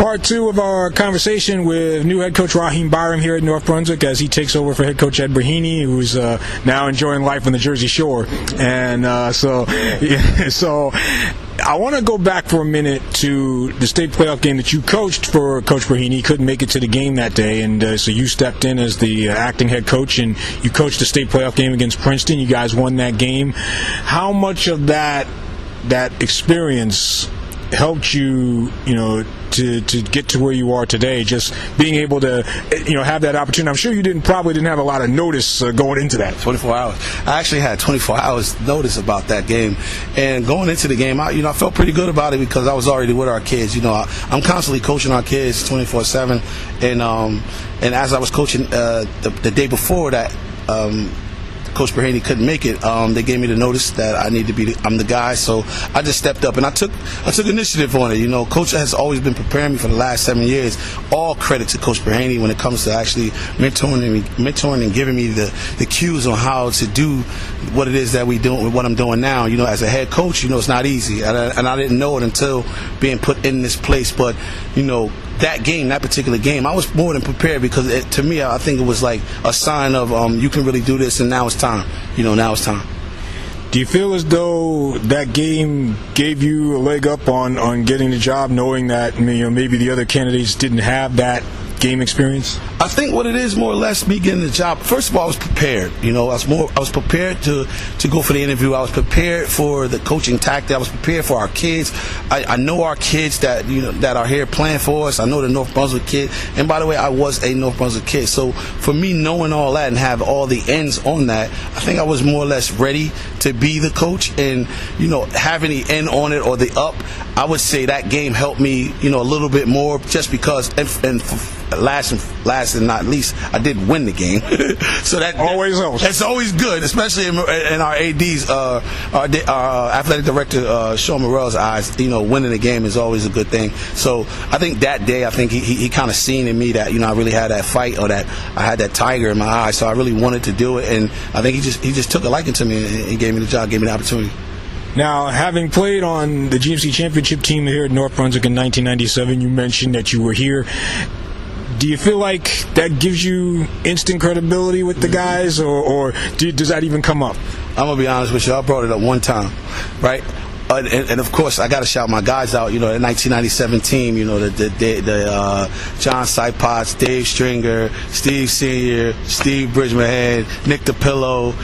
part two of our conversation with new head coach Raheem Byrom here at North Brunswick as he takes over for head coach Ed Braheny, who's now enjoying life on the Jersey Shore. And so I want to go back for a minute to the state playoff game that you coached for Coach Braheny. He couldn't make it to the game that day, and so you stepped in as the acting head coach, and you coached the state playoff game against Princeton. You guys won that game. How much of that experience helped you, to get to where you are today, just being able to, have that opportunity? I'm sure you probably didn't have a lot of notice going into that. 24 hours. I actually had 24 hours notice about that game. And going into the game, I felt pretty good about it because I was already with our kids. I'm constantly coaching our kids 24/7. And as I was coaching the day before that, Coach Braheny couldn't make it. They gave me the notice that I need to be. I'm the guy, so I just stepped up and I took initiative on it. Coach has always been preparing me for the last 7 years. All credit to Coach Braheny when it comes to actually mentoring and giving me the cues on how to do what it is that we do, what I'm doing now. As a head coach, it's not easy, and I didn't know it until being put in this place. But that particular game, I was more than prepared because to me, I think it was like a sign of you can really do this, and now it's time. Now it's time. Do you feel as though that game gave you a leg up on getting the job, knowing that maybe the other candidates didn't have that game experience? I think what it is, more or less, me getting the job. First of all, I was prepared. I was prepared to go for the interview. I was prepared for the coaching tactic. I was prepared for our kids. I know our kids that that are here playing for us. I know the North Brunswick kid. And by the way, I was a North Brunswick kid. So for me, knowing all that and have all the ends on that, I think I was more or less ready to be the coach. And having the end on it or the up, I would say that game helped me a little bit more, just because and last and not least, I did win the game. So that always helps. It's always good, especially in our AD's, our athletic director, Sean Morrell's eyes. Winning the game is always a good thing. So I think that day, he kind of seen in me that I really had that fight, or that I had that tiger in my eye. So I really wanted to do it, and I think he just took a liking to me and gave me the job, gave me the opportunity. Now, having played on the GMC championship team here at North Brunswick in 1997, you mentioned that you were here. Do you feel like that gives you instant credibility with the guys, or does that even come up? I'm going to be honest with you. I brought it up one time, right? And of course, I got to shout my guys out. The 1997 team. The John Sipotts, Dave Stringer, Steve Senior, Steve Bridgman, Nick DePillo,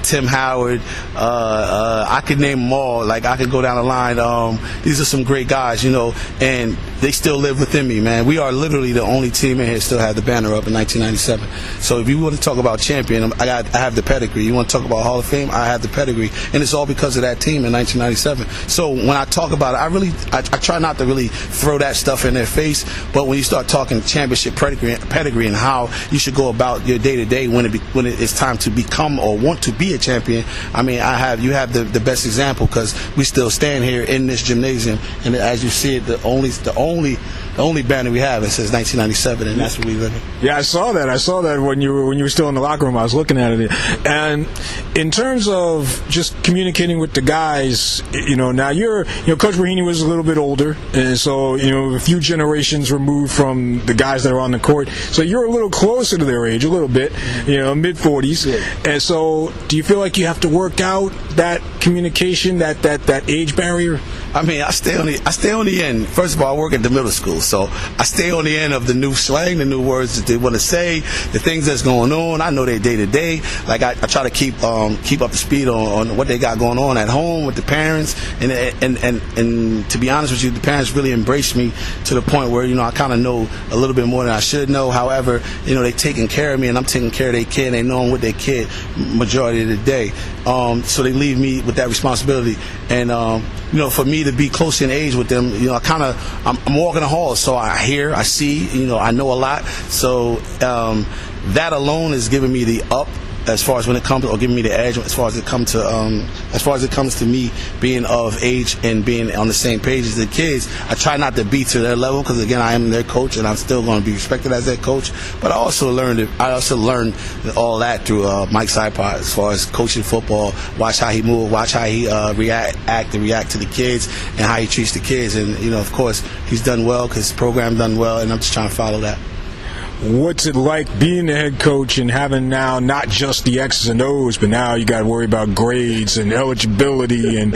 Tim Howard. I could name them all. Like, I could go down the line. These are some great guys, and they still live within me, man. We are literally the only team in here that still had the banner up in 1997. So if you want to talk about champion, I have the pedigree. You want to talk about Hall of Fame, I have the pedigree, and it's all because of that team in 1997. So when I talk about it, I try not to really throw that stuff in their face. But when you start talking championship pedigree and how you should go about your day to day when it is time to become or want to be a champion, you have the best example, because we still stand here in this gymnasium, and as you see it, the only banner we have, it says 1997, and that's what we live in. Yeah, I saw that when you were still in the locker room. I was looking at it. And in terms of just communicating with the guys, now Coach Braheny was a little bit older, and so a few generations removed from the guys that are on the court. So you're a little closer to their age, a little bit, mid-40s. Yeah. And so, do you feel like you have to work out that communication, that age barrier? I stay on the end. First of all, I work at the middle school, so I stay on the end of the new slang, the new words that they want to say, the things that's going on. I know their day to day. Like, I try to keep up to speed on what they got going on at home with the parents, and to be honest with you, the parents really embraced me to the point where I kind of know a little bit more than I should know. However, they taking care of me, and I'm taking care of their kid. And they know I'm with their kid majority of the day, so they leave me with that responsibility. And for me to be close in age with them, I'm walking the halls, so I hear, I see, I know a lot. So that alone is giving me the up as far as when it comes, or giving me the edge as far as it comes to me being of age and being on the same page as the kids. I try not to be to their level, because again, I am their coach and I'm still going to be respected as their coach. But I also learned all that through Mike Sipot, as far as coaching football. Watch how he move, watch how he react to the kids, and how he treats the kids. And of course, he's done well because his program done well, and I'm just trying to follow that. What's it like being the head coach and having now not just the X's and O's, but now you got to worry about grades and eligibility and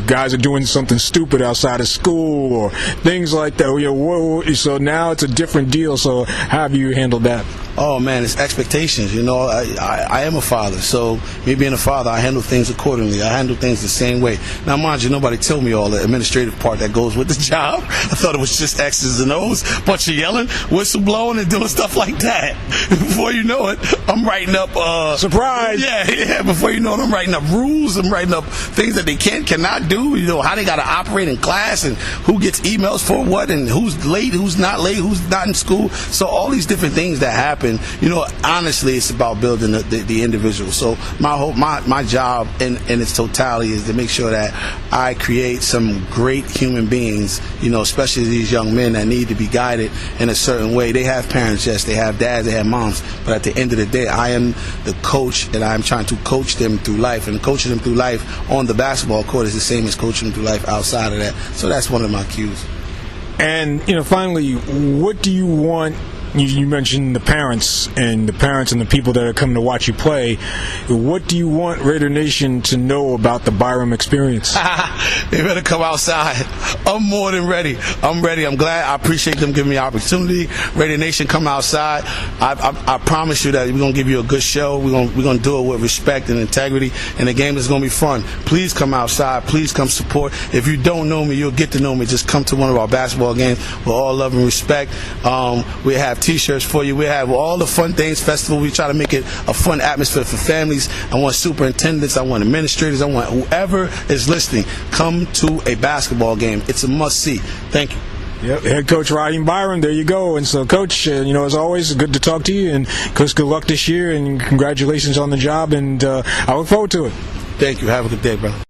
guys are doing something stupid outside of school or things like that. So now it's a different deal. So how have you handled that? Oh man, it's expectations. I am a father, so me being a father, I handle things accordingly. I handle things the same way. Now, mind you, nobody told me all the administrative part that goes with the job. I thought it was just X's and O's, bunch of yelling, whistle blowing, and doing stuff like that. Before you know it, I'm writing up surprise. Yeah. Before you know it, I'm writing up rules. I'm writing up things that they cannot do. How they got to operate in class, and who gets emails for what, and who's late, who's not in school. So all these different things that happen. Honestly, it's about building the individual. So my job in its totality is to make sure that I create some great human beings, especially these young men that need to be guided in a certain way. They have parents, yes, they have dads, they have moms, but at the end of the day, I am the coach, and I'm trying to coach them through life. And coaching them through life on the basketball court is the same as coaching them through life outside of that. So that's one of my cues. And finally, what do you want? You mentioned the parents and the people that are coming to watch you play. What do you want Raider Nation to know about the Byrom experience? They better come outside. I'm more than ready. I'm ready. I'm glad. I appreciate them giving me the opportunity. Raider Nation, come outside. I promise you that we're going to give you a good show. We're going to do it with respect and integrity, and the game is going to be fun. Please come outside. Please come support. If you don't know me, you'll get to know me. Just come to one of our basketball games with all love and respect. We have T-shirts for you. We have all the fun things, festival. We try to make it a fun atmosphere for families. I want superintendents, I want administrators, I want whoever is listening, come to a basketball game. It's a must-see. Thank you. Yep, head coach Raheem Byrom, there you go. And so, Coach, as always, good to talk to you. And, Coach, good luck this year, and congratulations on the job. And I look forward to it. Thank you. Have a good day, brother.